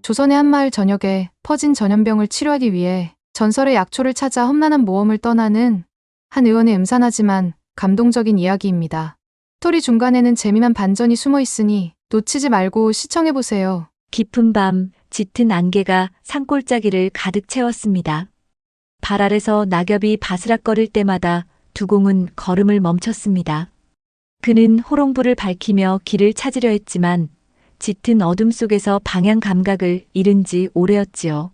조선의 한 마을 전역에 퍼진 전염병을 치료하기 위해 전설의 약초를 찾아 험난한 모험을 떠나는 한 의원의 음산하지만 감동적인 이야기입니다. 스토리 중간에는 재미난 반전이 숨어 있으니 놓치지 말고 시청해보세요. 깊은 밤, 짙은 안개가 산골짜기를 가득 채웠습니다. 발 아래서 낙엽이 바스락거릴 때마다 두공은 걸음을 멈췄습니다. 그는 호롱불을 밝히며 길을 찾으려 했지만 짙은 어둠 속에서 방향 감각을 잃은 지 오래였지요.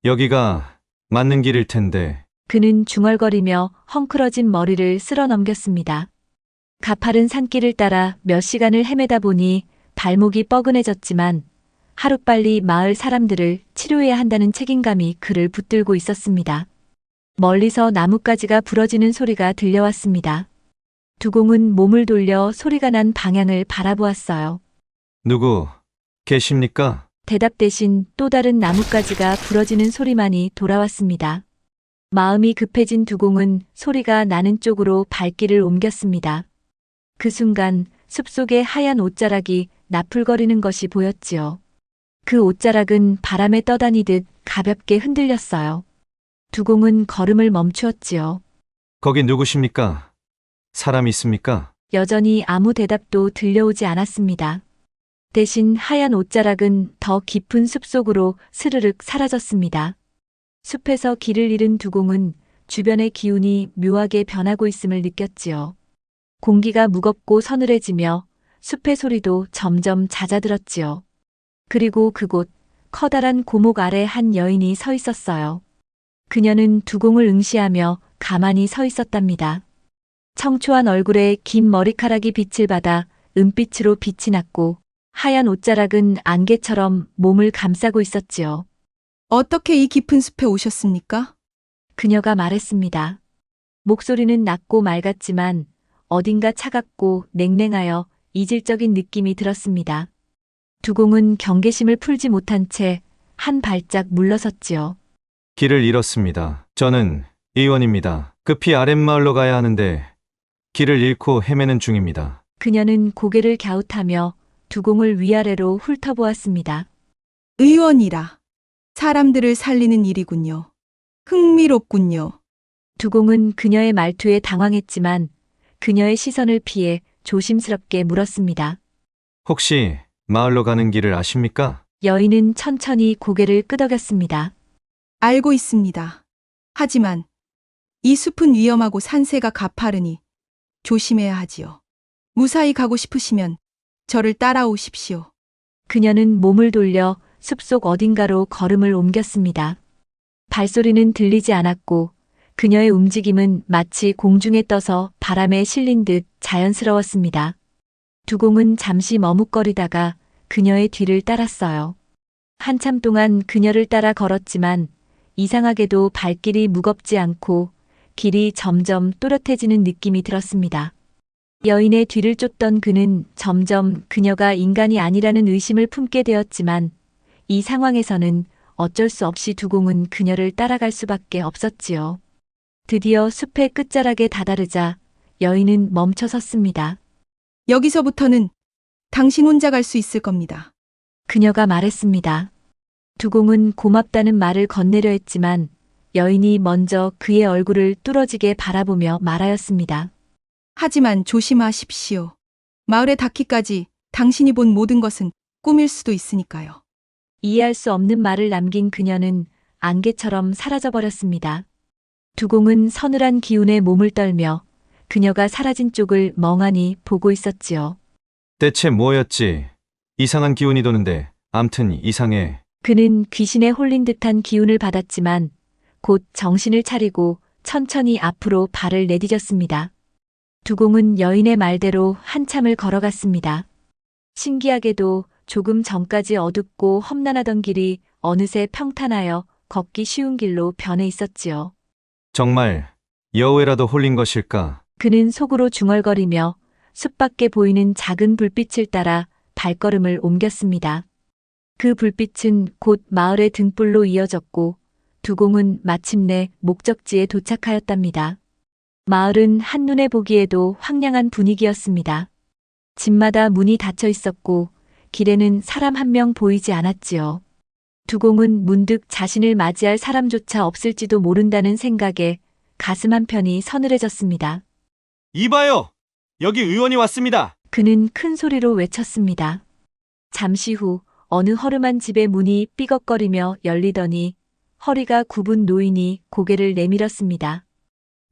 여기가 맞는 길일 텐데. 그는 중얼거리며 헝클어진 머리를 쓸어 넘겼습니다. 가파른 산길을 따라 몇 시간을 헤매다 보니 발목이 뻐근해졌지만 하루빨리 마을 사람들을 치료해야 한다는 책임감이 그를 붙들고 있었습니다. 멀리서 나뭇가지가 부러지는 소리가 들려왔습니다. 두공은 몸을 돌려 소리가 난 방향을 바라보았어요. 누구 계십니까? 대답 대신 또 다른 나뭇가지가 부러지는 소리만이 돌아왔습니다. 마음이 급해진 두공은 소리가 나는 쪽으로 발길을 옮겼습니다. 그 순간 숲속의 하얀 옷자락이 나풀거리는 것이 보였지요. 그 옷자락은 바람에 떠다니듯 가볍게 흔들렸어요. 두공은 걸음을 멈추었지요. 거기 누구십니까? 사람 있습니까? 여전히 아무 대답도 들려오지 않았습니다. 대신 하얀 옷자락은 더 깊은 숲속으로 스르륵 사라졌습니다. 숲에서 길을 잃은 두공은 주변의 기운이 묘하게 변하고 있음을 느꼈지요. 공기가 무겁고 서늘해지며 숲의 소리도 점점 잦아들었지요. 그리고 그곳 커다란 고목 아래 한 여인이 서 있었어요. 그녀는 두공을 응시하며 가만히 서 있었답니다. 청초한 얼굴에 긴 머리카락이 빛을 받아 은빛으로 빛이 났고 하얀 옷자락은 안개처럼 몸을 감싸고 있었지요. 어떻게 이 깊은 숲에 오셨습니까? 그녀가 말했습니다. 목소리는 낮고 맑았지만 어딘가 차갑고 냉랭하여 이질적인 느낌이 들었습니다. 두공은 경계심을 풀지 못한 채 한 발짝 물러섰지요. 길을 잃었습니다. 저는 의원입니다. 급히 아랫마을로 가야 하는데 길을 잃고 헤매는 중입니다. 그녀는 고개를 갸웃하며 두공을 위아래로 훑어보았습니다. 의원이라. 사람들을 살리는 일이군요. 흥미롭군요. 두공은 그녀의 말투에 당황했지만 그녀의 시선을 피해 조심스럽게 물었습니다. 혹시 마을로 가는 길을 아십니까? 여인은 천천히 고개를 끄덕였습니다. 알고 있습니다. 하지만 이 숲은 위험하고 산세가 가파르니 조심해야 하지요. 무사히 가고 싶으시면 저를 따라오십시오. 그녀는 몸을 돌려 숲속 어딘가로 걸음을 옮겼습니다. 발소리는 들리지 않았고 그녀의 움직임은 마치 공중에 떠서 바람에 실린 듯 자연스러웠습니다. 두공은 잠시 머뭇거리다가 그녀의 뒤를 따랐어요. 한참 동안 그녀를 따라 걸었지만 이상하게도 발길이 무겁지 않고 길이 점점 또렷해지는 느낌이 들었습니다. 여인의 뒤를 쫓던 그는 점점 그녀가 인간이 아니라는 의심을 품게 되었지만 이 상황에서는 어쩔 수 없이 두공은 그녀를 따라갈 수밖에 없었지요. 드디어 숲의 끝자락에 다다르자 여인은 멈춰 섰습니다. 여기서부터는 당신 혼자 갈 수 있을 겁니다. 그녀가 말했습니다. 두공은 고맙다는 말을 건네려 했지만 여인이 먼저 그의 얼굴을 뚫어지게 바라보며 말하였습니다. 하지만 조심하십시오. 마을에 닿기까지 당신이 본 모든 것은 꿈일 수도 있으니까요. 이해할 수 없는 말을 남긴 그녀는 안개처럼 사라져버렸습니다. 두공은 서늘한 기운에 몸을 떨며 그녀가 사라진 쪽을 멍하니 보고 있었지요. 대체 뭐였지? 이상한 기운이 도는데 암튼 이상해. 그는 귀신에 홀린 듯한 기운을 받았지만 곧 정신을 차리고 천천히 앞으로 발을 내디뎠습니다. 두공은 여인의 말대로 한참을 걸어갔습니다. 신기하게도 조금 전까지 어둡고 험난하던 길이 어느새 평탄하여 걷기 쉬운 길로 변해 있었지요. 정말 여우에라도 홀린 것일까? 그는 속으로 중얼거리며 숲밖에 보이는 작은 불빛을 따라 발걸음을 옮겼습니다. 그 불빛은 곧 마을의 등불로 이어졌고 두공은 마침내 목적지에 도착하였답니다. 마을은 한눈에 보기에도 황량한 분위기였습니다. 집마다 문이 닫혀 있었고 길에는 사람 한 명 보이지 않았지요. 두공은 문득 자신을 맞이할 사람조차 없을지도 모른다는 생각에 가슴 한편이 서늘해졌습니다. 이봐요! 여기 의원이 왔습니다! 그는 큰 소리로 외쳤습니다. 잠시 후 어느 허름한 집의 문이 삐걱거리며 열리더니 허리가 굽은 노인이 고개를 내밀었습니다.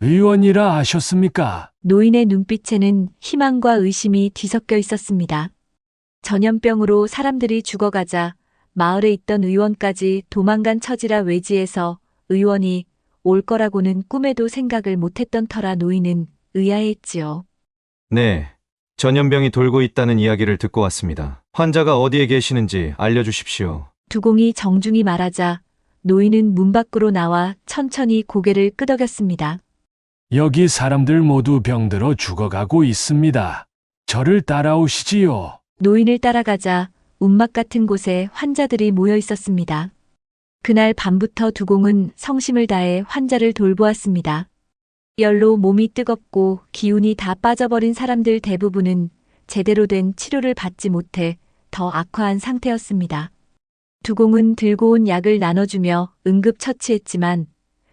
의원이라 아셨습니까? 노인의 눈빛에는 희망과 의심이 뒤섞여 있었습니다. 전염병으로 사람들이 죽어가자 마을에 있던 의원까지 도망간 처지라 외지에서 의원이 올 거라고는 꿈에도 생각을 못했던 터라 노인은 의아해했지요. 네, 전염병이 돌고 있다는 이야기를 듣고 왔습니다. 환자가 어디에 계시는지 알려주십시오. 두공이 정중히 말하자 노인은 문 밖으로 나와 천천히 고개를 끄덕였습니다. 여기 사람들 모두 병들어 죽어가고 있습니다. 저를 따라오시지요. 노인을 따라가자 움막 같은 곳에 환자들이 모여 있었습니다. 그날 밤부터 두공은 성심을 다해 환자를 돌보았습니다. 열로 몸이 뜨겁고 기운이 다 빠져버린 사람들 대부분은 제대로 된 치료를 받지 못해 더 악화한 상태였습니다. 두공은 들고 온 약을 나눠주며 응급처치했지만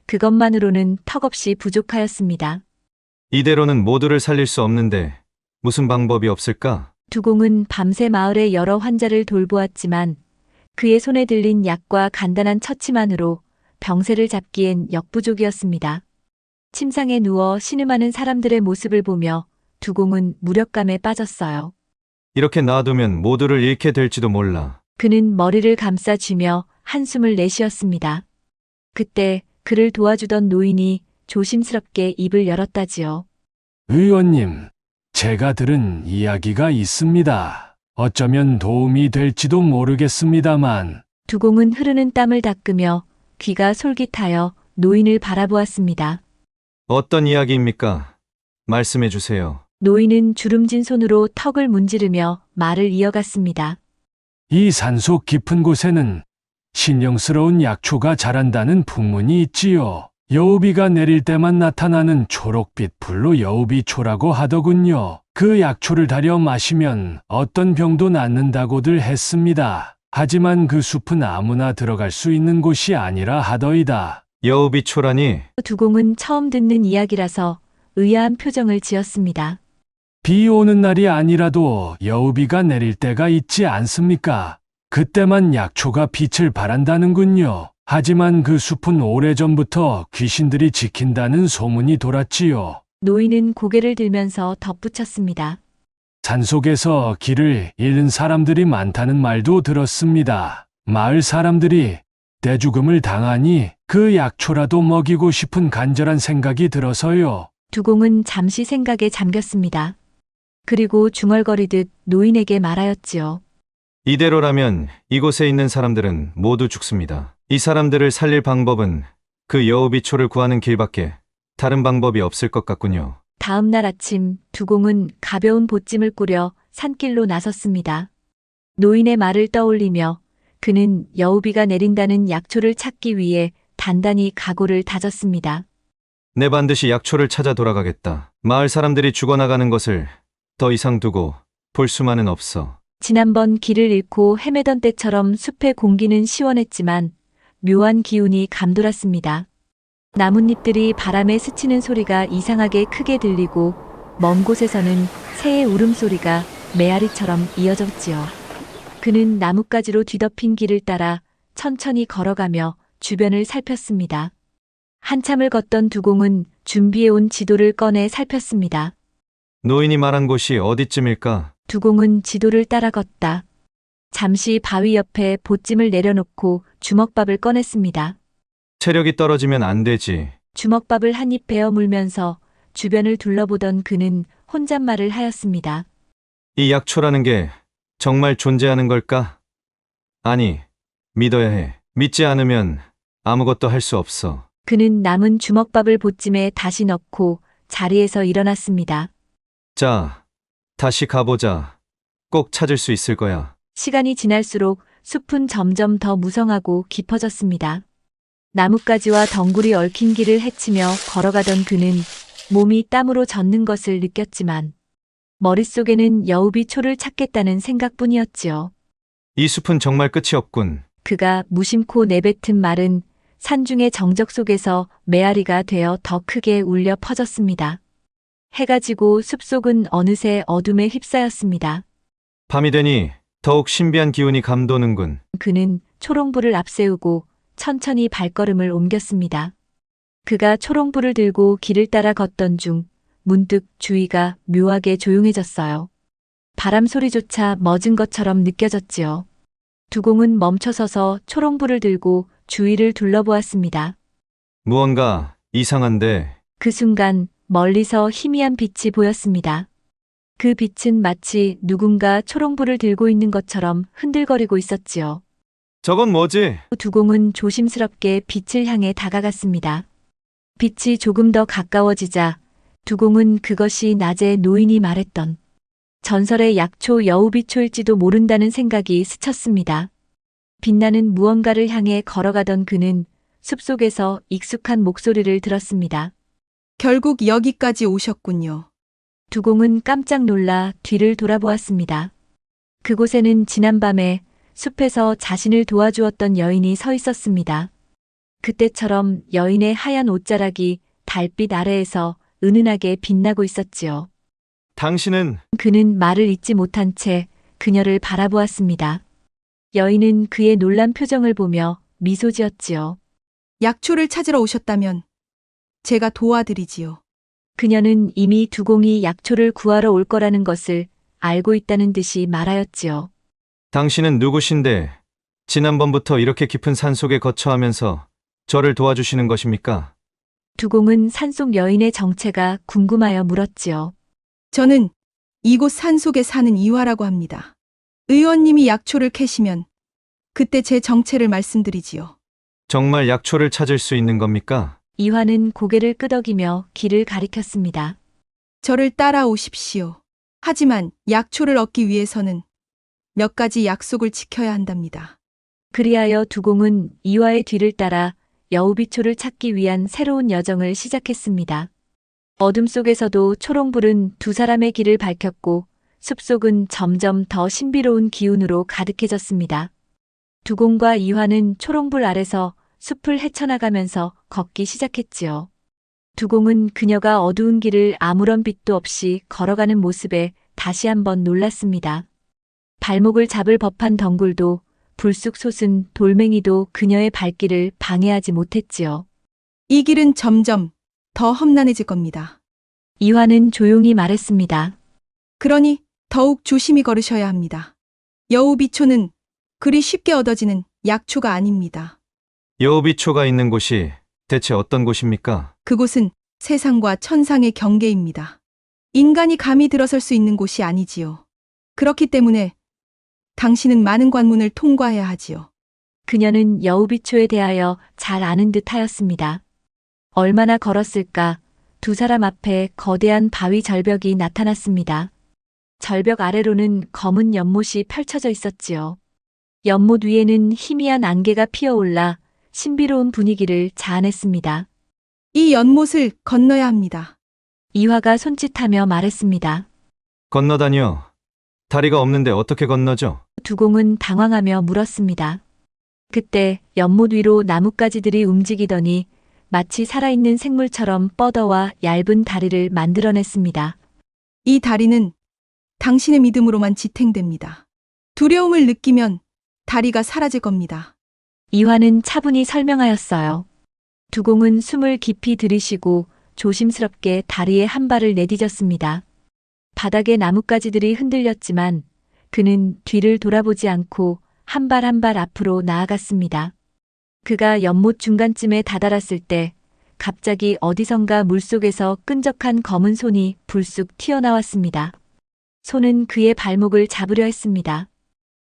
그것만으로는 턱없이 부족하였습니다. 이대로는 모두를 살릴 수 없는데 무슨 방법이 없을까? 두공은 밤새 마을의 여러 환자를 돌보았지만 그의 손에 들린 약과 간단한 처치만으로 병세를 잡기엔 역부족이었습니다. 침상에 누워 신음하는 사람들의 모습을 보며 두공은 무력감에 빠졌어요. 이렇게 놔두면 모두를 잃게 될지도 몰라. 그는 머리를 감싸쥐며 한숨을 내쉬었습니다. 그때 그를 도와주던 노인이 조심스럽게 입을 열었다지요. 의원님, 제가 들은 이야기가 있습니다. 어쩌면 도움이 될지도 모르겠습니다만. 두공은 흐르는 땀을 닦으며 귀가 솔깃하여 노인을 바라보았습니다. 어떤 이야기입니까? 말씀해 주세요. 노인은 주름진 손으로 턱을 문지르며 말을 이어갔습니다. 이 산속 깊은 곳에는 신령스러운 약초가 자란다는 풍문이 있지요. 여우비가 내릴 때만 나타나는 초록빛 불로 여우비초라고 하더군요. 그 약초를 달여 마시면 어떤 병도 낫는다고들 했습니다. 하지만 그 숲은 아무나 들어갈 수 있는 곳이 아니라 하더이다. 여우비초라니? 두공은 처음 듣는 이야기라서 의아한 표정을 지었습니다. 비 오는 날이 아니라도 여우비가 내릴 때가 있지 않습니까? 그때만 약초가 빛을 발한다는군요. 하지만 그 숲은 오래전부터 귀신들이 지킨다는 소문이 돌았지요. 노인은 고개를 들면서 덧붙였습니다. 산속에서 길을 잃은 사람들이 많다는 말도 들었습니다. 마을 사람들이 떼죽음을 당하니 그 약초라도 먹이고 싶은 간절한 생각이 들어서요. 두공은 잠시 생각에 잠겼습니다. 그리고 중얼거리듯 노인에게 말하였지요. 이대로라면 이곳에 있는 사람들은 모두 죽습니다. 이 사람들을 살릴 방법은 그 여우비초를 구하는 길밖에 다른 방법이 없을 것 같군요. 다음 날 아침 두공은 가벼운 보찜을 꾸려 산길로 나섰습니다. 노인의 말을 떠올리며 그는 여우비가 내린다는 약초를 찾기 위해 단단히 각오를 다졌습니다. 내 반드시 약초를 찾아 돌아가겠다. 마을 사람들이 죽어나가는 것을 더 이상 두고 볼 수만은 없어. 지난번 길을 잃고 헤매던 때처럼 숲의 공기는 시원했지만 묘한 기운이 감돌았습니다. 나뭇잎들이 바람에 스치는 소리가 이상하게 크게 들리고 먼 곳에서는 새의 울음소리가 메아리처럼 이어졌지요. 그는 나뭇가지로 뒤덮인 길을 따라 천천히 걸어가며 주변을 살폈습니다. 한참을 걷던 두공은 준비해온 지도를 꺼내 살폈습니다. 노인이 말한 곳이 어디쯤일까? 두공은 지도를 따라 걷다. 잠시 바위 옆에 보찜을 내려놓고 주먹밥을 꺼냈습니다. 체력이 떨어지면 안 되지. 주먹밥을 한 입 베어 물면서 주변을 둘러보던 그는 혼잣말을 하였습니다. 이 약초라는 게 정말 존재하는 걸까? 아니, 믿어야 해. 믿지 않으면 아무것도 할 수 없어. 그는 남은 주먹밥을 보찜에 다시 넣고 자리에서 일어났습니다. 자, 다시 가보자. 꼭 찾을 수 있을 거야. 시간이 지날수록 숲은 점점 더 무성하고 깊어졌습니다. 나뭇가지와 덩굴이 얽힌 길을 헤치며 걸어가던 그는 몸이 땀으로 젖는 것을 느꼈지만 머릿속에는 여우비초를 찾겠다는 생각뿐이었지요. 이 숲은 정말 끝이 없군. 그가 무심코 내뱉은 말은 산중의 정적 속에서 메아리가 되어 더 크게 울려 퍼졌습니다. 해가 지고 숲속은 어느새 어둠에 휩싸였습니다. 밤이 되니 더욱 신비한 기운이 감도는군. 그는 초롱불을 앞세우고 천천히 발걸음을 옮겼습니다. 그가 초롱불을 들고 길을 따라 걷던 중 문득 주위가 묘하게 조용해졌어요. 바람 소리조차 멎은 것처럼 느껴졌지요. 두공은 멈춰서서 초롱불을 들고 주위를 둘러보았습니다. 무언가 이상한데 그 순간 멀리서 희미한 빛이 보였습니다. 그 빛은 마치 누군가 초롱불을 들고 있는 것처럼 흔들거리고 있었지요. 저건 뭐지? 두공은 조심스럽게 빛을 향해 다가갔습니다. 빛이 조금 더 가까워지자 두공은 그것이 낮에 노인이 말했던 전설의 약초 여우비초일지도 모른다는 생각이 스쳤습니다. 빛나는 무언가를 향해 걸어가던 그는 숲속에서 익숙한 목소리를 들었습니다. 결국 여기까지 오셨군요. 두공은 깜짝 놀라 뒤를 돌아보았습니다. 그곳에는 지난밤에 숲에서 자신을 도와주었던 여인이 서 있었습니다. 그때처럼 여인의 하얀 옷자락이 달빛 아래에서 은은하게 빛나고 있었지요. 당신은 그는 말을 잇지 못한 채 그녀를 바라보았습니다. 여인은 그의 놀란 표정을 보며 미소 지었지요. 약초를 찾으러 오셨다면 제가 도와드리지요. 그녀는 이미 두공이 약초를 구하러 올 거라는 것을 알고 있다는 듯이 말하였지요. 당신은 누구신데 지난번부터 이렇게 깊은 산속에 거처하면서 저를 도와주시는 것입니까? 두공은 산속 여인의 정체가 궁금하여 물었지요. 저는 이곳 산속에 사는 이화라고 합니다. 의원님이 약초를 캐시면 그때 제 정체를 말씀드리지요. 정말 약초를 찾을 수 있는 겁니까? 이화는 고개를 끄덕이며 길을 가리켰습니다. 저를 따라오십시오. 하지만 약초를 얻기 위해서는 몇 가지 약속을 지켜야 한답니다. 그리하여 두공은 이화의 뒤를 따라 여우비초를 찾기 위한 새로운 여정을 시작했습니다. 어둠 속에서도 초롱불은 두 사람의 길을 밝혔고 숲속은 점점 더 신비로운 기운으로 가득해졌습니다. 두공과 이화는 초롱불 아래서 숲을 헤쳐나가면서 걷기 시작했지요. 두공은 그녀가 어두운 길을 아무런 빛도 없이 걸어가는 모습에 다시 한번 놀랐습니다. 발목을 잡을 법한 덩굴도 불쑥 솟은 돌멩이도 그녀의 발길을 방해하지 못했지요. 이 길은 점점 더 험난해질 겁니다. 이화는 조용히 말했습니다. 그러니 더욱 조심히 걸으셔야 합니다. 여우비초는 그리 쉽게 얻어지는 약초가 아닙니다. 여우비초가 있는 곳이 대체 어떤 곳입니까? 그곳은 세상과 천상의 경계입니다. 인간이 감히 들어설 수 있는 곳이 아니지요. 그렇기 때문에 당신은 많은 관문을 통과해야 하지요. 그녀는 여우비초에 대하여 잘 아는 듯 하였습니다. 얼마나 걸었을까? 두 사람 앞에 거대한 바위 절벽이 나타났습니다. 절벽 아래로는 검은 연못이 펼쳐져 있었지요. 연못 위에는 희미한 안개가 피어올라 신비로운 분위기를 자아냈습니다. 이 연못을 건너야 합니다. 이화가 손짓하며 말했습니다. 건너다니요. 다리가 없는데 어떻게 건너죠? 두공은 당황하며 물었습니다. 그때 연못 위로 나뭇가지들이 움직이더니 마치 살아있는 생물처럼 뻗어와 얇은 다리를 만들어냈습니다. 이 다리는 당신의 믿음으로만 지탱됩니다. 두려움을 느끼면 다리가 사라질 겁니다. 이화는 차분히 설명하였어요. 두공은 숨을 깊이 들이쉬고 조심스럽게 다리에 한 발을 내디뎠습니다. 바닥에 나뭇가지들이 흔들렸지만 그는 뒤를 돌아보지 않고 한 발 한 발 앞으로 나아갔습니다. 그가 연못 중간쯤에 다다랐을 때 갑자기 어디선가 물속에서 끈적한 검은 손이 불쑥 튀어나왔습니다. 손은 그의 발목을 잡으려 했습니다.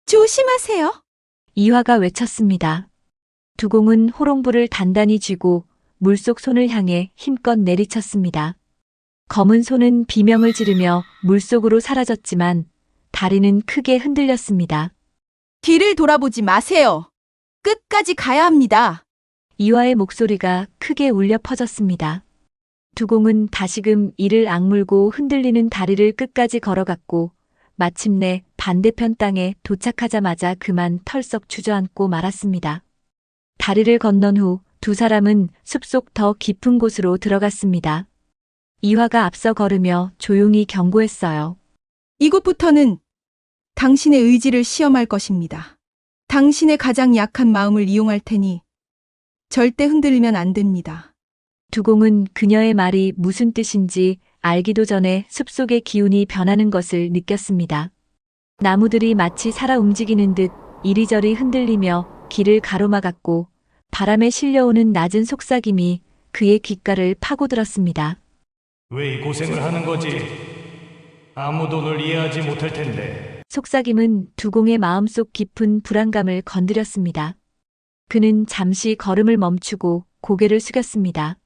조심하세요. 이화가 외쳤습니다. 두공은 호롱불을 단단히 쥐고 물속 손을 향해 힘껏 내리쳤습니다. 검은 손은 비명을 지르며 물속으로 사라졌지만 다리는 크게 흔들렸습니다. 뒤를 돌아보지 마세요. 끝까지 가야 합니다. 이화의 목소리가 크게 울려 퍼졌습니다. 두공은 다시금 이를 악물고 흔들리는 다리를 끝까지 걸어갔고 마침내 반대편 땅에 도착하자마자 그만 털썩 주저앉고 말았습니다. 다리를 건넌 후 두 사람은 숲속 더 깊은 곳으로 들어갔습니다. 이화가 앞서 걸으며 조용히 경고했어요. 이곳부터는 당신의 의지를 시험할 것입니다. 당신의 가장 약한 마음을 이용할 테니 절대 흔들리면 안 됩니다. 두공은 그녀의 말이 무슨 뜻인지 알기도 전에 숲속의 기운이 변하는 것을 느꼈습니다. 나무들이 마치 살아 움직이는 듯 이리저리 흔들리며 길을 가로막았고 바람에 실려오는 낮은 속삭임이 그의 귓가를 파고들었습니다. 왜 이 고생을 하는 거지? 아무도 널 이해하지 못할 텐데. 속삭임은 두공의 마음속 깊은 불안감을 건드렸습니다. 그는 잠시 걸음을 멈추고 고개를 숙였습니다.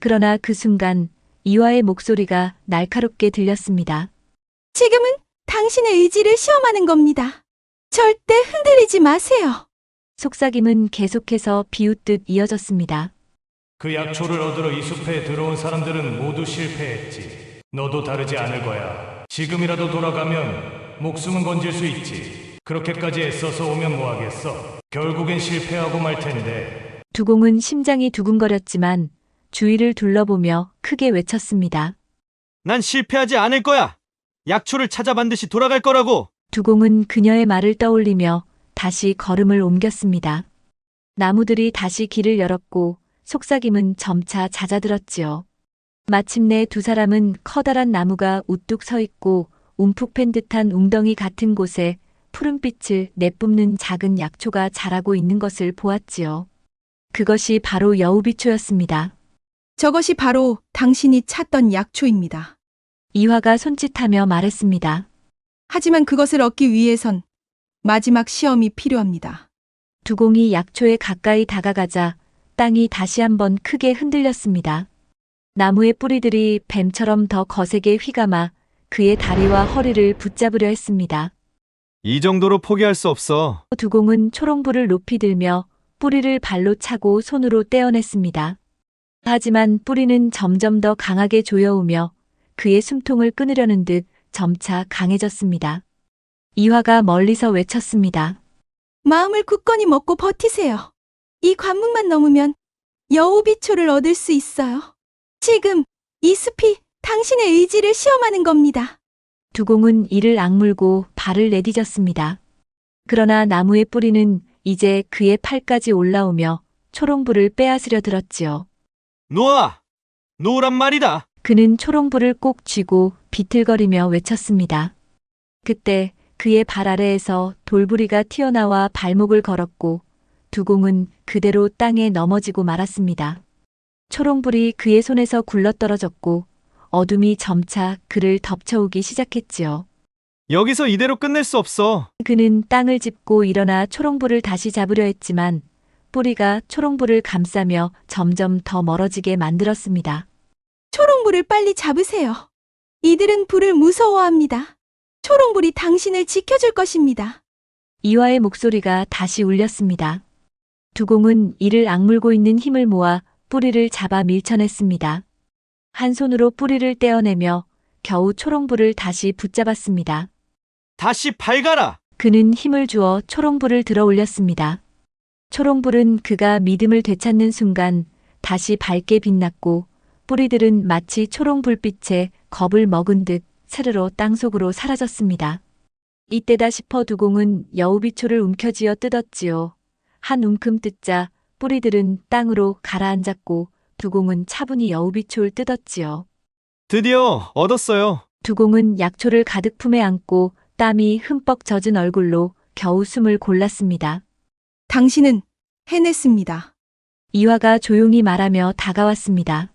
그러나 그 순간 이화의 목소리가 날카롭게 들렸습니다. 지금은 당신의 의지를 시험하는 겁니다. 절대 흔들리지 마세요. 속삭임은 계속해서 비웃듯 이어졌습니다. 그 약초를 얻으러 이 숲에 들어온 사람들은 모두 실패했지. 너도 다르지 않을 거야. 지금이라도 돌아가면 목숨은 건질 수 있지. 그렇게까지 애써서 오면 뭐하겠어. 결국엔 실패하고 말 텐데. 두공은 심장이 두근거렸지만 주위를 둘러보며 크게 외쳤습니다. 난 실패하지 않을 거야. 약초를 찾아 반드시 돌아갈 거라고. 두공은 그녀의 말을 떠올리며 다시 걸음을 옮겼습니다. 나무들이 다시 길을 열었고 속삭임은 점차 잦아들었지요. 마침내 두 사람은 커다란 나무가 우뚝 서 있고 움푹 팬 듯한 웅덩이 같은 곳에 푸른빛을 내뿜는 작은 약초가 자라고 있는 것을 보았지요. 그것이 바로 여우비초였습니다. 저것이 바로 당신이 찾던 약초입니다. 이화가 손짓하며 말했습니다. 하지만 그것을 얻기 위해선 마지막 시험이 필요합니다. 두공이 약초에 가까이 다가가자 땅이 다시 한번 크게 흔들렸습니다. 나무의 뿌리들이 뱀처럼 더 거세게 휘감아 그의 다리와 허리를 붙잡으려 했습니다. 이 정도로 포기할 수 없어. 두공은 초롱불을 높이 들며 뿌리를 발로 차고 손으로 떼어냈습니다. 하지만 뿌리는 점점 더 강하게 조여오며 그의 숨통을 끊으려는 듯 점차 강해졌습니다. 이화가 멀리서 외쳤습니다. 마음을 굳건히 먹고 버티세요. 이 관문만 넘으면 여우비초를 얻을 수 있어요. 지금 이 숲이 당신의 의지를 시험하는 겁니다. 두공은 이를 악물고 발을 내디뎠습니다. 그러나 나무의 뿌리는 이제 그의 팔까지 올라오며 초롱불을 빼앗으려 들었지요. 놓아! 놓으란 말이다. 그는 초롱불을 꼭 쥐고 비틀거리며 외쳤습니다. 그때 그의 발 아래에서 돌부리가 튀어나와 발목을 걸었고 두공은 그대로 땅에 넘어지고 말았습니다. 초롱불이 그의 손에서 굴러떨어졌고 어둠이 점차 그를 덮쳐오기 시작했지요. 여기서 이대로 끝낼 수 없어. 그는 땅을 짚고 일어나 초롱불을 다시 잡으려 했지만 뿌리가 초롱불을 감싸며 점점 더 멀어지게 만들었습니다. 초롱불을 빨리 잡으세요. 이들은 불을 무서워합니다. 초롱불이 당신을 지켜줄 것입니다. 이화의 목소리가 다시 울렸습니다. 두공은 이를 악물고 있는 힘을 모아 뿌리를 잡아 밀쳐냈습니다. 한 손으로 뿌리를 떼어내며 겨우 초롱불을 다시 붙잡았습니다. 다시 밝아라. 그는 힘을 주어 초롱불을 들어 올렸습니다. 초롱불은 그가 믿음을 되찾는 순간 다시 밝게 빛났고 뿌리들은 마치 초롱불빛에 겁을 먹은 듯 스르르 땅속으로 사라졌습니다. 이때다 싶어 두공은 여우비초를 움켜쥐어 뜯었지요. 한 움큼 뜯자 뿌리들은 땅으로 가라앉았고 두공은 차분히 여우비초를 뜯었지요. 드디어 얻었어요. 두공은 약초를 가득 품에 안고 땀이 흠뻑 젖은 얼굴로 겨우 숨을 골랐습니다. 당신은 해냈습니다. 이화가 조용히 말하며 다가왔습니다.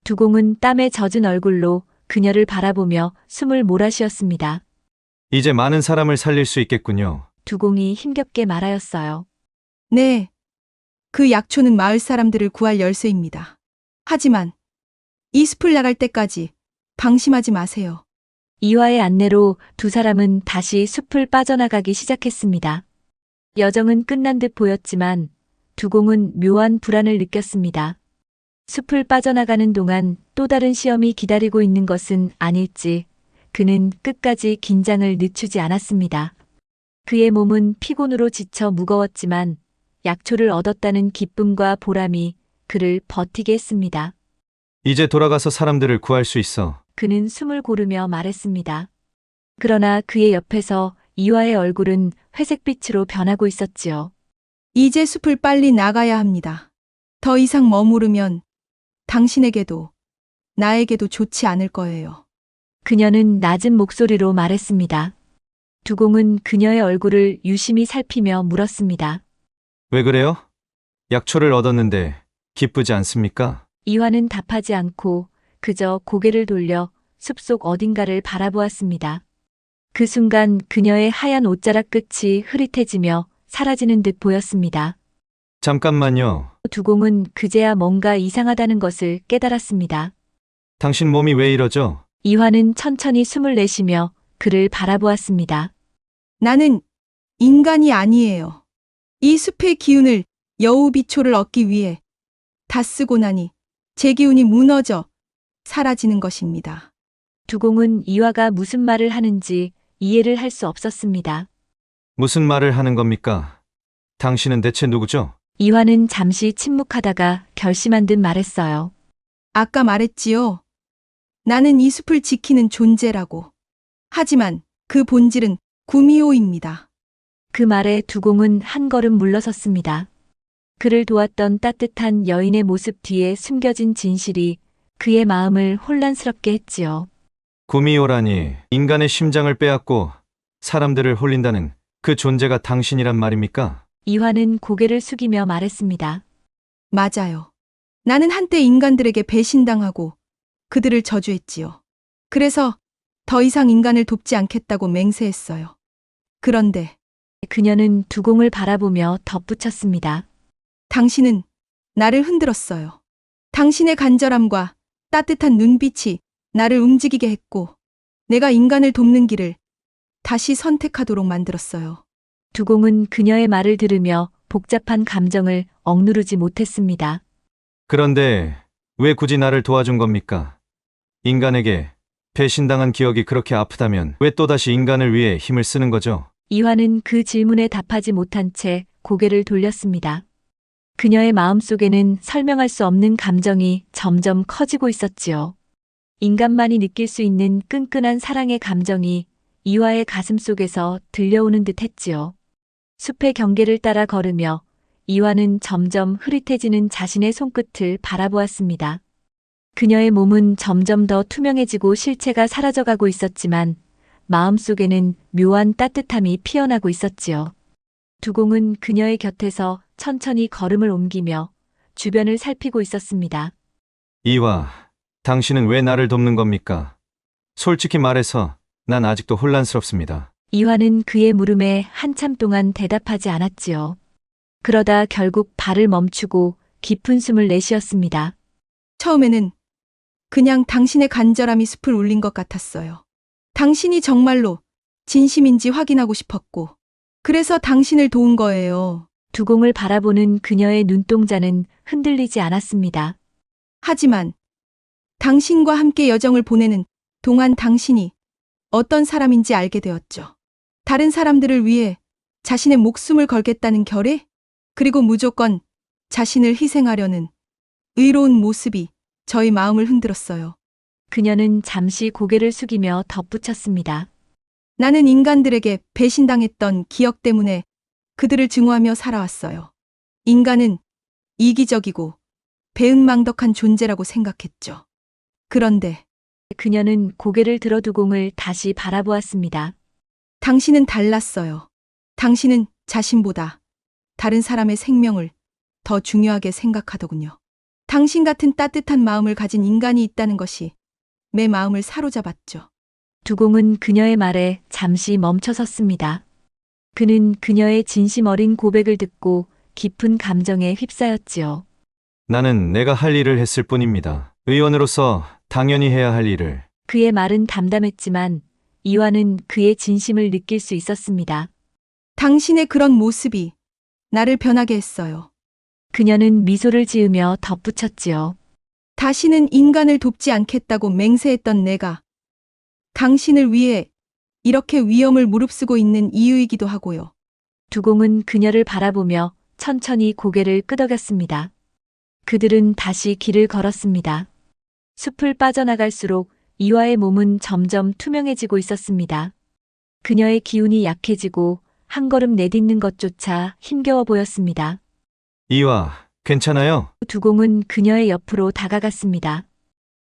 두공은 땀에 젖은 얼굴로 그녀를 바라보며 숨을 몰아쉬었습니다. 이제 많은 사람을 살릴 수 있겠군요. 두공이 힘겹게 말하였어요. 네. 그 약초는 마을 사람들을 구할 열쇠입니다. 하지만 이 숲을 나갈 때까지 방심하지 마세요. 이화의 안내로 두 사람은 다시 숲을 빠져나가기 시작했습니다. 여정은 끝난 듯 보였지만 두공은 묘한 불안을 느꼈습니다. 숲을 빠져나가는 동안 또 다른 시험이 기다리고 있는 것은 아닐지, 그는 끝까지 긴장을 늦추지 않았습니다. 그의 몸은 피곤으로 지쳐 무거웠지만 약초를 얻었다는 기쁨과 보람이 그를 버티게 했습니다. 이제 돌아가서 사람들을 구할 수 있어. 그는 숨을 고르며 말했습니다. 그러나 그의 옆에서 이화의 얼굴은 회색빛으로 변하고 있었지요. 이제 숲을 빨리 나가야 합니다. 더 이상 머무르면 당신에게도 나에게도 좋지 않을 거예요. 그녀는 낮은 목소리로 말했습니다. 두공은 그녀의 얼굴을 유심히 살피며 물었습니다. 왜 그래요? 약초를 얻었는데 기쁘지 않습니까? 이화는 답하지 않고 그저 고개를 돌려 숲속 어딘가를 바라보았습니다. 그 순간 그녀의 하얀 옷자락 끝이 흐릿해지며 사라지는 듯 보였습니다. 잠깐만요. 두공은 그제야 뭔가 이상하다는 것을 깨달았습니다. 당신 몸이 왜 이러죠? 이화는 천천히 숨을 내쉬며 그를 바라보았습니다. 나는 인간이 아니에요. 이 숲의 기운을 여우비초를 얻기 위해 다 쓰고 나니 제 기운이 무너져 사라지는 것입니다. 두공은 이화가 무슨 말을 하는지 이해를 할 수 없었습니다. 무슨 말을 하는 겁니까? 당신은 대체 누구죠? 이화는 잠시 침묵하다가 결심한 듯 말했어요. 아까 말했지요. 나는 이 숲을 지키는 존재라고. 하지만 그 본질은 구미호입니다. 그 말에 두공은 한 걸음 물러섰습니다. 그를 도왔던 따뜻한 여인의 모습 뒤에 숨겨진 진실이 그의 마음을 혼란스럽게 했지요. 구미호라니 인간의 심장을 빼앗고 사람들을 홀린다는 그 존재가 당신이란 말입니까? 이화는 고개를 숙이며 말했습니다. 맞아요. 나는 한때 인간들에게 배신당하고 그들을 저주했지요. 그래서 더 이상 인간을 돕지 않겠다고 맹세했어요. 그런데 그녀는 두공을 바라보며 덧붙였습니다. 당신은 나를 흔들었어요. 당신의 간절함과 따뜻한 눈빛이 나를 움직이게 했고 내가 인간을 돕는 길을 다시 선택하도록 만들었어요. 두공은 그녀의 말을 들으며 복잡한 감정을 억누르지 못했습니다. 그런데 왜 굳이 나를 도와준 겁니까? 인간에게 배신당한 기억이 그렇게 아프다면 왜 또다시 인간을 위해 힘을 쓰는 거죠? 이화는 그 질문에 답하지 못한 채 고개를 돌렸습니다. 그녀의 마음속에는 설명할 수 없는 감정이 점점 커지고 있었지요. 인간만이 느낄 수 있는 끈끈한 사랑의 감정이 이화의 가슴 속에서 들려오는 듯 했지요. 숲의 경계를 따라 걸으며 이화는 점점 흐릿해지는 자신의 손끝을 바라보았습니다. 그녀의 몸은 점점 더 투명해지고 실체가 사라져가고 있었지만 마음속에는 묘한 따뜻함이 피어나고 있었지요. 두공은 그녀의 곁에서 천천히 걸음을 옮기며 주변을 살피고 있었습니다. 이화, 당신은 왜 나를 돕는 겁니까? 솔직히 말해서 난 아직도 혼란스럽습니다. 이화는 그의 물음에 한참 동안 대답하지 않았지요. 그러다 결국 발을 멈추고 깊은 숨을 내쉬었습니다. 처음에는 그냥 당신의 간절함이 숲을 울린 것 같았어요. 당신이 정말로 진심인지 확인하고 싶었고, 그래서 당신을 도운 거예요. 두공을 바라보는 그녀의 눈동자는 흔들리지 않았습니다. 하지만 당신과 함께 여정을 보내는 동안 당신이 어떤 사람인지 알게 되었죠. 다른 사람들을 위해 자신의 목숨을 걸겠다는 결의, 그리고 무조건 자신을 희생하려는 의로운 모습이 저희 마음을 흔들었어요. 그녀는 잠시 고개를 숙이며 덧붙였습니다. 나는 인간들에게 배신당했던 기억 때문에 그들을 증오하며 살아왔어요. 인간은 이기적이고 배은망덕한 존재라고 생각했죠. 그런데 그녀는 고개를 들어 두공을 다시 바라보았습니다. 당신은 달랐어요. 당신은 자신보다 다른 사람의 생명을 더 중요하게 생각하더군요. 당신 같은 따뜻한 마음을 가진 인간이 있다는 것이 내 마음을 사로잡았죠. 두공은 그녀의 말에 잠시 멈춰 섰습니다. 그는 그녀의 진심 어린 고백을 듣고 깊은 감정에 휩싸였지요. 나는 내가 할 일을 했을 뿐입니다. 의원으로서 당연히 해야 할 일을. 그의 말은 담담했지만 이화는 그의 진심을 느낄 수 있었습니다. 당신의 그런 모습이 나를 변하게 했어요. 그녀는 미소를 지으며 덧붙였지요. 다시는 인간을 돕지 않겠다고 맹세했던 내가 당신을 위해 이렇게 위험을 무릅쓰고 있는 이유이기도 하고요. 두공은 그녀를 바라보며 천천히 고개를 끄덕였습니다. 그들은 다시 길을 걸었습니다. 숲을 빠져나갈수록 이화의 몸은 점점 투명해지고 있었습니다. 그녀의 기운이 약해지고 한 걸음 내딛는 것조차 힘겨워 보였습니다. 이와, 괜찮아요? 두공은 그녀의 옆으로 다가갔습니다.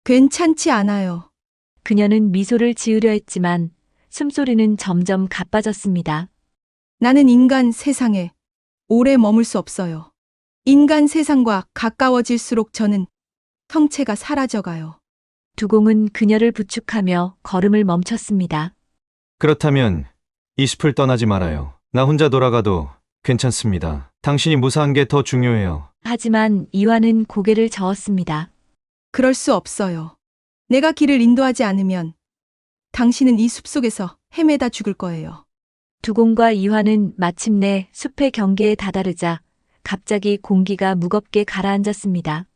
괜찮지 않아요. 그녀는 미소를 지으려 했지만 숨소리는 점점 가빠졌습니다. 나는 인간 세상에 오래 머물 수 없어요. 인간 세상과 가까워질수록 저는 형체가 사라져가요. 두공은 그녀를 부축하며 걸음을 멈췄습니다. 그렇다면 이 숲을 떠나지 말아요. 나 혼자 돌아가도 괜찮습니다. 당신이 무사한 게 더 중요해요. 하지만 이화는 고개를 저었습니다. 그럴 수 없어요. 내가 길을 인도하지 않으면 당신은 이 숲속에서 헤매다 죽을 거예요. 두공과 이화는 마침내 숲의 경계에 다다르자 갑자기 공기가 무겁게 가라앉았습니다.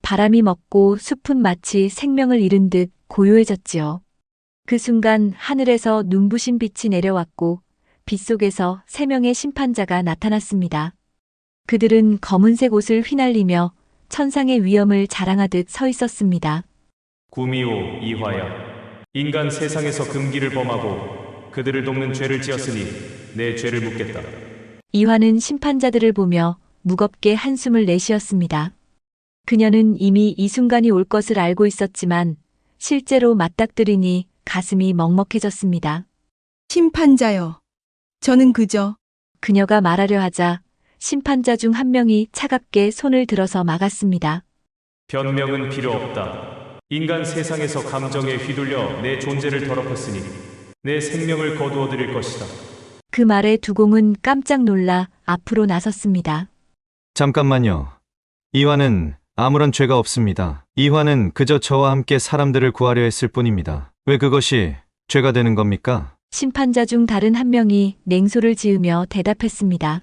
바람이 먹고 숲은 마치 생명을 잃은 듯 고요해졌지요. 그 순간 하늘에서 눈부신 빛이 내려왔고 빛 속에서 3명의 심판자가 나타났습니다. 그들은 검은색 옷을 휘날리며 천상의 위엄을 자랑하듯 서 있었습니다. 구미호 이화야, 인간 세상에서 금기를 범하고 그들을 돕는 죄를 지었으니 내 죄를 묻겠다. 이화는 심판자들을 보며 무겁게 한숨을 내쉬었습니다. 그녀는 이미 이 순간이 올 것을 알고 있었지만 실제로 맞닥뜨리니 가슴이 먹먹해졌습니다. 심판자여. 저는 그저 그녀가 말하려 하자 심판자 중 한 명이 차갑게 손을 들어서 막았습니다. 변명은 필요 없다. 인간 세상에서 감정에 휘둘려 내 존재를 더럽혔으니 내 생명을 거두어 드릴 것이다. 그 말에 두공은 깜짝 놀라 앞으로 나섰습니다. 잠깐만요. 이화는 아무런 죄가 없습니다. 이화는 그저 저와 함께 사람들을 구하려 했을 뿐입니다. 왜 그것이 죄가 되는 겁니까? 심판자 중 다른 한 명이 냉소를 지으며 대답했습니다.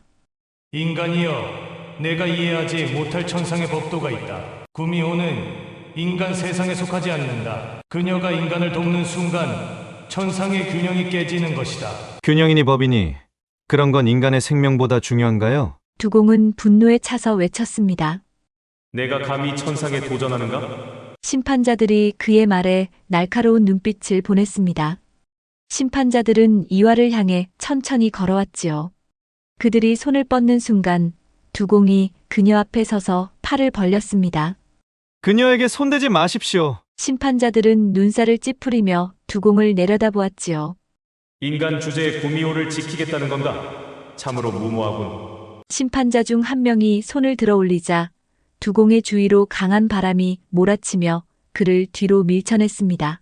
인간이여, 내가 이해하지 못할 천상의 법도가 있다. 구미호는 인간 세상에 속하지 않는다. 그녀가 인간을 돕는 순간 천상의 균형이 깨지는 것이다. 균형이니 법이니 그런 건 인간의 생명보다 중요한가요? 두공은 분노에 차서 외쳤습니다. 내가 감히 천상에 도전하는가? 심판자들이 그의 말에 날카로운 눈빛을 보냈습니다. 심판자들은 이화를 향해 천천히 걸어왔지요. 그들이 손을 뻗는 순간 두공이 그녀 앞에 서서 팔을 벌렸습니다. 그녀에게 손대지 마십시오. 심판자들은 눈살을 찌푸리며 두공을 내려다보았지요. 인간 주제의 구미호를 지키겠다는 건가? 참으로 무모하군. 심판자 중 한 명이 손을 들어 올리자 두공의 주위로 강한 바람이 몰아치며 그를 뒤로 밀쳐냈습니다.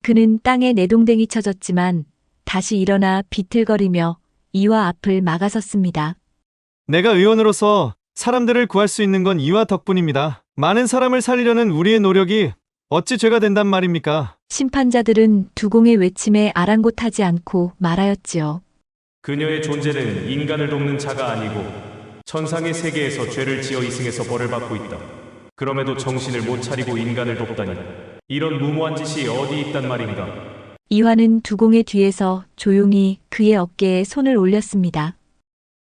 그는 땅에 내동댕이 쳐졌지만 다시 일어나 비틀거리며 이화 앞을 막아섰습니다. 내가 의원으로서 사람들을 구할 수 있는 건 이화 덕분입니다. 많은 사람을 살리려는 우리의 노력이 어찌 죄가 된단 말입니까? 심판자들은 두공의 외침에 아랑곳하지 않고 말하였지요. 그녀의 존재는 인간을 돕는 자가 아니고 천상의 세계에서 죄를 지어 이승에서 벌을 받고 있다. 그럼에도 정신을 못 차리고 인간을 돕다니 이런 무모한 짓이 어디 있단 말인가? 이화는 두공의 뒤에서 조용히 그의 어깨에 손을 올렸습니다.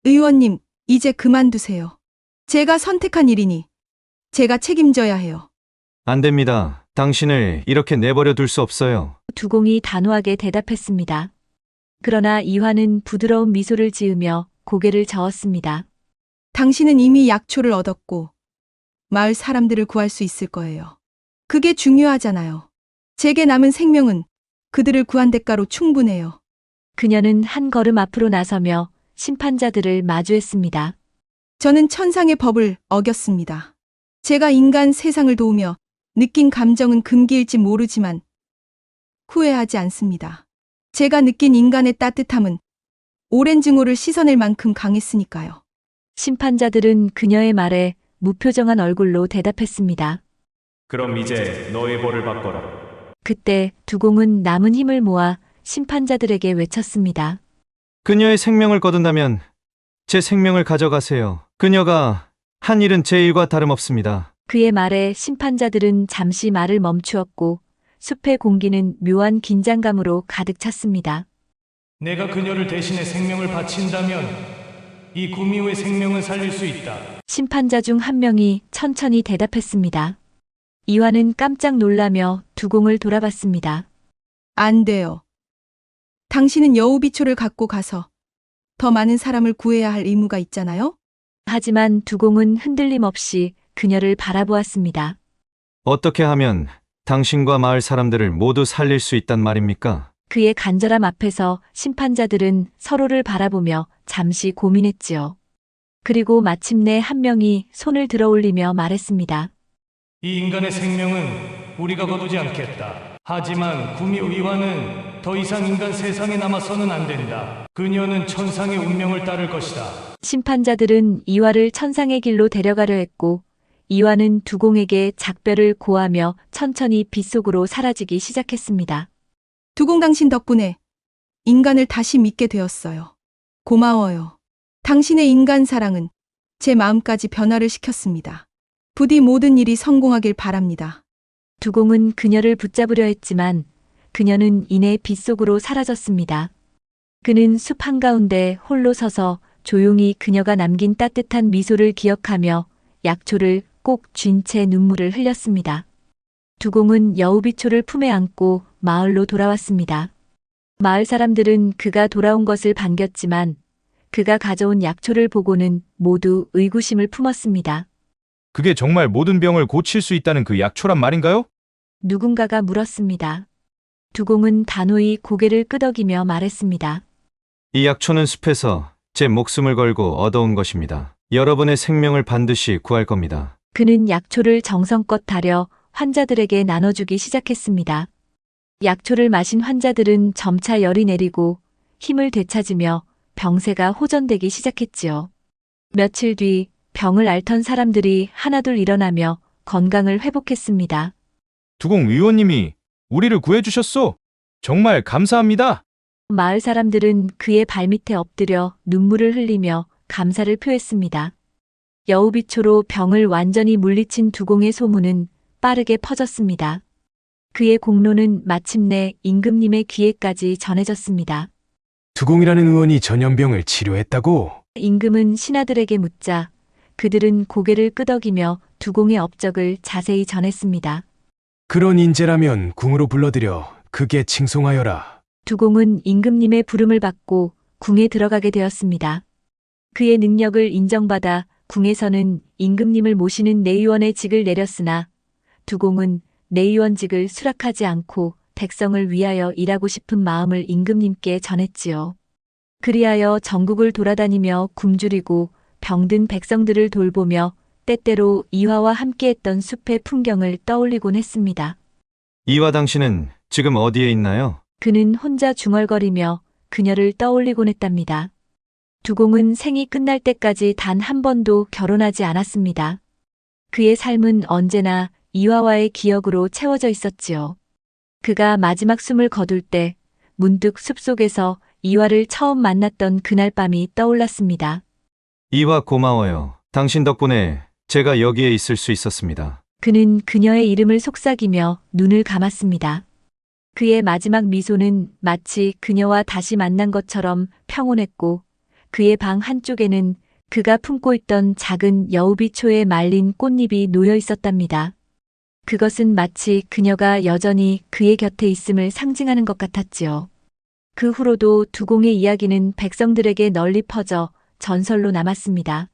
의원님, 이제 그만두세요. 제가 선택한 일이니 제가 책임져야 해요. 안 됩니다. 당신을 이렇게 내버려 둘 수 없어요. 두공이 단호하게 대답했습니다. 그러나 이화는 부드러운 미소를 지으며 고개를 저었습니다. 당신은 이미 약초를 얻었고 마을 사람들을 구할 수 있을 거예요. 그게 중요하잖아요. 제게 남은 생명은 그들을 구한 대가로 충분해요. 그녀는 한 걸음 앞으로 나서며 심판자들을 마주했습니다. 저는 천상의 법을 어겼습니다. 제가 인간 세상을 도우며 느낀 감정은 금기일지 모르지만 후회하지 않습니다. 제가 느낀 인간의 따뜻함은 오랜 증오를 씻어낼 만큼 강했으니까요. 심판자들은 그녀의 말에 무표정한 얼굴로 대답했습니다. 그럼 이제 너의 벌을 받거라. 그때 두공은 남은 힘을 모아 심판자들에게 외쳤습니다. 그녀의 생명을 거둔다면 제 생명을 가져가세요. 그녀가 한 일은 제 일과 다름없습니다. 그의 말에 심판자들은 잠시 말을 멈추었고 숲의 공기는 묘한 긴장감으로 가득 찼습니다. 내가 그녀를 대신해 생명을 바친다면 이 구미호의 생명은 살릴 수 있다. 심판자 중 한 명이 천천히 대답했습니다. 이화는 깜짝 놀라며 두공을 돌아봤습니다. 안 돼요. 당신은 여우비초를 갖고 가서 더 많은 사람을 구해야 할 의무가 있잖아요? 하지만 두공은 흔들림 없이 그녀를 바라보았습니다. 어떻게 하면 당신과 마을 사람들을 모두 살릴 수 있단 말입니까? 그의 간절함 앞에서 심판자들은 서로를 바라보며 잠시 고민했지요. 그리고 마침내 한 명이 손을 들어 올리며 말했습니다. 이 인간의 생명은 우리가 거두지 않겠다. 하지만 구미호 이화는 더 이상 인간 세상에 남아서는 안 된다. 그녀는 천상의 운명을 따를 것이다. 심판자들은 이화를 천상의 길로 데려가려 했고 이화는 두공에게 작별을 고하며 천천히 빛 속으로 사라지기 시작했습니다. 두공 당신 덕분에 인간을 다시 믿게 되었어요. 고마워요. 당신의 인간 사랑은 제 마음까지 변화를 시켰습니다. 부디 모든 일이 성공하길 바랍니다. 두공은 그녀를 붙잡으려 했지만 그녀는 이내 빛 속으로 사라졌습니다. 그는 숲 한가운데 홀로 서서 조용히 그녀가 남긴 따뜻한 미소를 기억하며 약초를 꼭 쥔 채 눈물을 흘렸습니다. 두공은 여우비초를 품에 안고 마을로 돌아왔습니다. 마을 사람들은 그가 돌아온 것을 반겼지만 그가 가져온 약초를 보고는 모두 의구심을 품었습니다. 그게 정말 모든 병을 고칠 수 있다는 그 약초란 말인가요? 누군가가 물었습니다. 두공은 단호히 고개를 끄덕이며 말했습니다. 이 약초는 숲에서 제 목숨을 걸고 얻어온 것입니다. 여러분의 생명을 반드시 구할 겁니다. 그는 약초를 정성껏 다려 환자들에게 나눠주기 시작했습니다. 약초를 마신 환자들은 점차 열이 내리고 힘을 되찾으며 병세가 호전되기 시작했지요. 며칠 뒤 병을 앓던 사람들이 하나둘 일어나며 건강을 회복했습니다. 두공 의원님이 우리를 구해주셨소. 정말 감사합니다. 마을 사람들은 그의 발밑에 엎드려 눈물을 흘리며 감사를 표했습니다. 여우비초로 병을 완전히 물리친 두공의 소문은 빠르게 퍼졌습니다. 그의 공로는 마침내 임금님의 귀에까지 전해졌습니다. 두공이라는 의원이 전염병을 치료했다고? 임금은 신하들에게 묻자 그들은 고개를 끄덕이며 두공의 업적을 자세히 전했습니다. 그런 인재라면 궁으로 불러들여 극에 칭송하여라. 두공은 임금님의 부름을 받고 궁에 들어가게 되었습니다. 그의 능력을 인정받아 궁에서는 임금님을 모시는 내의원의 직을 내렸으나 두공은 내의원직을 수락하지 않고 백성을 위하여 일하고 싶은 마음을 임금님께 전했지요. 그리하여 전국을 돌아다니며 굶주리고 병든 백성들을 돌보며 때때로 이화와 함께했던 숲의 풍경을 떠올리곤 했습니다. 이화 당신은 지금 어디에 있나요? 그는 혼자 중얼거리며 그녀를 떠올리곤 했답니다. 두공은 생이 끝날 때까지 단 한 번도 결혼하지 않았습니다. 그의 삶은 언제나 이화와의 기억으로 채워져 있었지요. 그가 마지막 숨을 거둘 때 문득 숲속에서 이화를 처음 만났던 그날 밤이 떠올랐습니다. 이화 고마워요. 당신 덕분에 제가 여기에 있을 수 있었습니다. 그는 그녀의 이름을 속삭이며 눈을 감았습니다. 그의 마지막 미소는 마치 그녀와 다시 만난 것처럼 평온했고 그의 방 한쪽에는 그가 품고 있던 작은 여우비초에 말린 꽃잎이 놓여 있었답니다. 그것은 마치 그녀가 여전히 그의 곁에 있음을 상징하는 것 같았지요. 그 후로도 두공의 이야기는 백성들에게 널리 퍼져 전설로 남았습니다.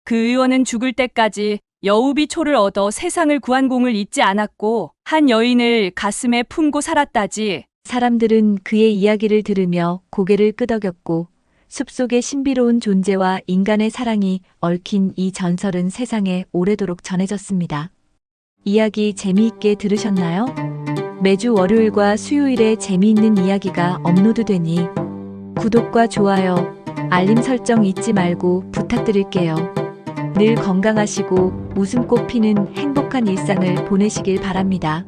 그 의원은 죽을 때까지 여우비초를 얻어 세상을 구한 공을 잊지 않았고 한 여인을 가슴에 품고 살았다지. 사람들은 그의 이야기를 들으며 고개를 끄덕였고 숲속의 신비로운 존재와 인간의 사랑이 얽힌 이 전설은 세상에 오래도록 전해졌습니다. 이야기 재미있게 들으셨나요? 매주 월요일과 수요일에 재미있는 이야기가 업로드되니 구독과 좋아요, 알림 설정 잊지 말고 부탁드릴게요. 늘 건강하시고 웃음꽃 피는 행복한 일상을 보내시길 바랍니다.